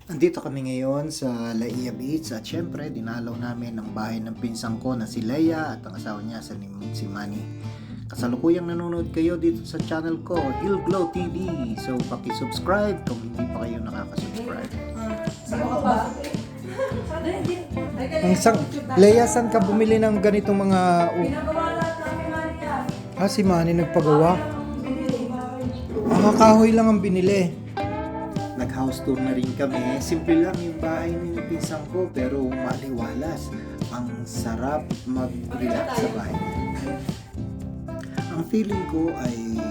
Andito kami ngayon sa Laia Beach at syempre dinalaw namin ang bahay ng pinsang ko na si Leia at ang asawa niya si Manny. Kasalukuyang nanonood kayo dito sa channel ko, Hillglow TV. So paki-subscribe kung hindi pa kayo nakaka-subscribe. Leia, saan ka bumili ng ganitong mga... si Manny nagpagawa? Kahoy lang ang binili. Nag-house tour na rin kami. Simple lang yung bahay ng pinsang ko pero maliwalas. Ang sarap mag-relax sa bahay. Ang feeling ko ay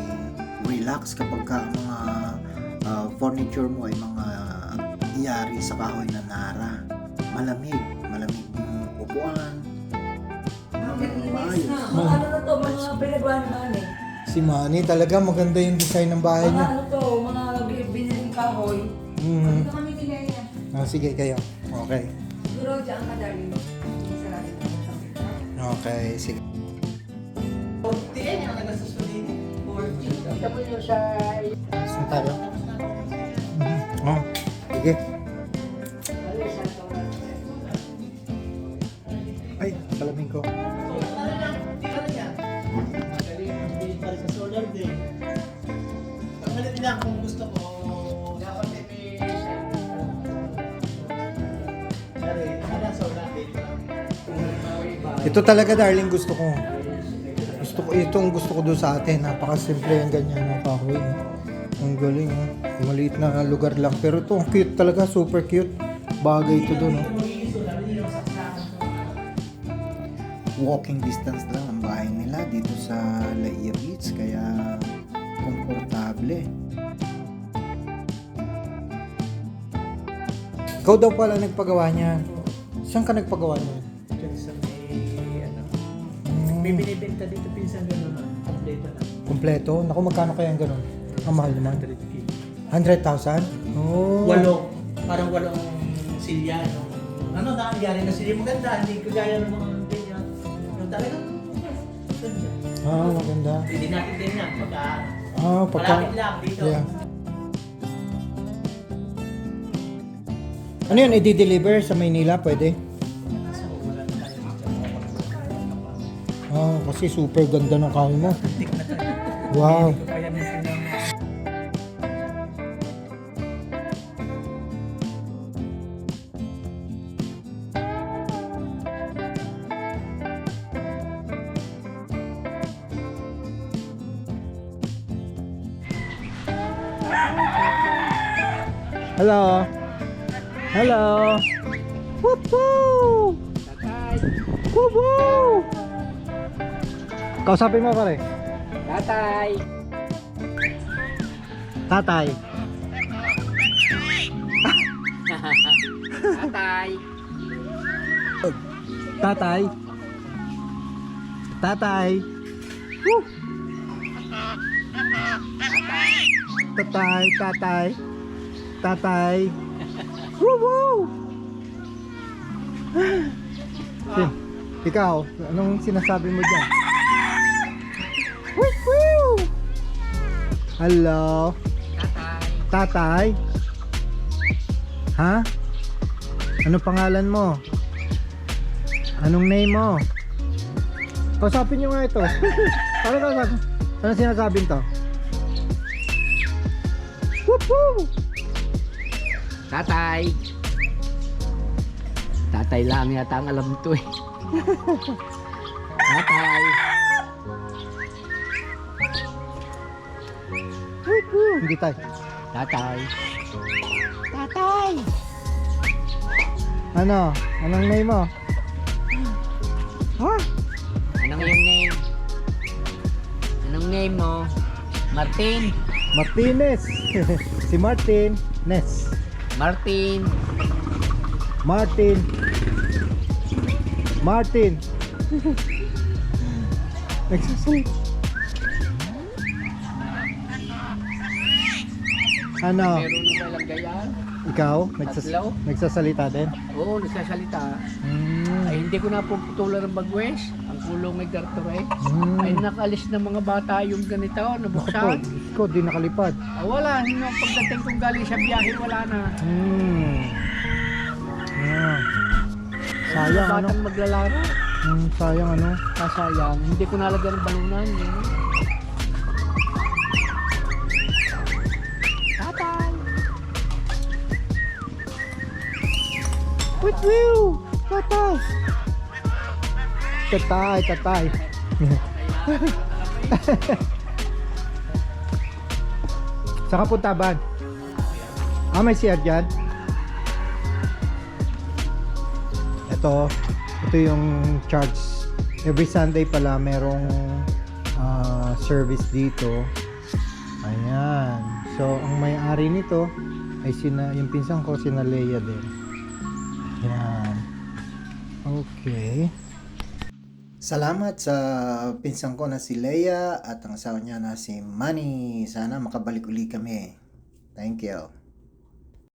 relax kapag ka mga furniture mo ay mga iyari sa kahoy na nara. Malamig yung upuan. Maayos. Ano na to, mga pinagawa ni Manny? Si Manny talaga maganda yung design ng bahay niya. Ano to, mga biniling kahoy. Dito kami ni Leia. Sige kayo. Okay. Siguro dyan ka, darling. Okay, sige. Saan tayo? Sige. Ay, salamin ko. Kung gusto ko, dapat Ito talaga darling gusto ko. Itong gusto ko doon sa atin. Napakasimple yung ganyan ng kahoy. Ang galing. Maliit na lugar lang. Pero ito, cute talaga. Super cute. Bagay ito doon. Walking distance lang ang bahay nila dito sa Laia Beach. Kaya komportable. Ikaw daw pala nagpagawa niya. Saan ka nagpagawa niya? sa may binibenta dito pinsan gano'n na. Kompleto na. Kompleto? Naku, magkano kaya ang ganun? Ang mahal naman. 100K. 100,000? Oh. Parang walong silya. Ano nangyari na silya? Maganda. Hindi kagaya ng mga ganyan. Yung talagang ganda. Maganda. Pwede natin din yan. Pagka... Malapit lang dito. Yeah. Ano yun? I-deliver sa Maynila? Pwede? So, wala na tayo. Kasi super ganda ng kahoy mo. Tik na tayo. Wow. Hindi ko kaya minsan ng... Hello. Hello. Woo-hoo! Woo-hoo! Kausapin mo pare. Tatay! Tatay. Tatay! Tatay. Tatay. Woo! Tatay, tatay. Tatay. Woo-hoo! Ikaw, anong sinasabi mo dyan? Woo-hoo! Hello? Tatay? Ha? Anong pangalan mo? Anong name mo? Kausapin nyo nga ito. Paano kausapin? Anong sinasabi nito? Woo-hoo! Tatay. Tatay lang yata ang alam ito eh. Tatay. Hindi tayo. Tatay. Tatay! Ano? Anong name mo? Ha? Anong yung name? Anong name mo? Martin. Martinez. Si Martin. Ness. Martin. Martin. Martin. Nagsasalita. Ano? Meron na walang gayaan. Ikaw? Tatlo? Nagsasalita din? Oo, nagsasalita. Hmm. Ay hindi ko na puputulan ng bagwes. Ang kulong ay gartore. Hmm. Ay nakalis ng mga bata yung ganito, nabuksan. Ikaw, di nakalipad. Wala, pagdating kong galing sa biyahe, wala na. Hmm. Sayang, ano? Batang maglalaro. Sayang, ano? Kasayang. Hindi ko nalagyan ng balunan. Eh. Tatay! Wait, Will! Tatay! Tatay. Saka puntaban. May CR dyan. Ito yung charge. Every Sunday pala merong service dito. Ayan. So, ang may-ari nito ay yung pinsan ko, sina Leia din. Ayan. Okay. Salamat sa pinsan ko na si Leia at ang asawa niya na si Manny. Sana makabalik uli kami. Thank you.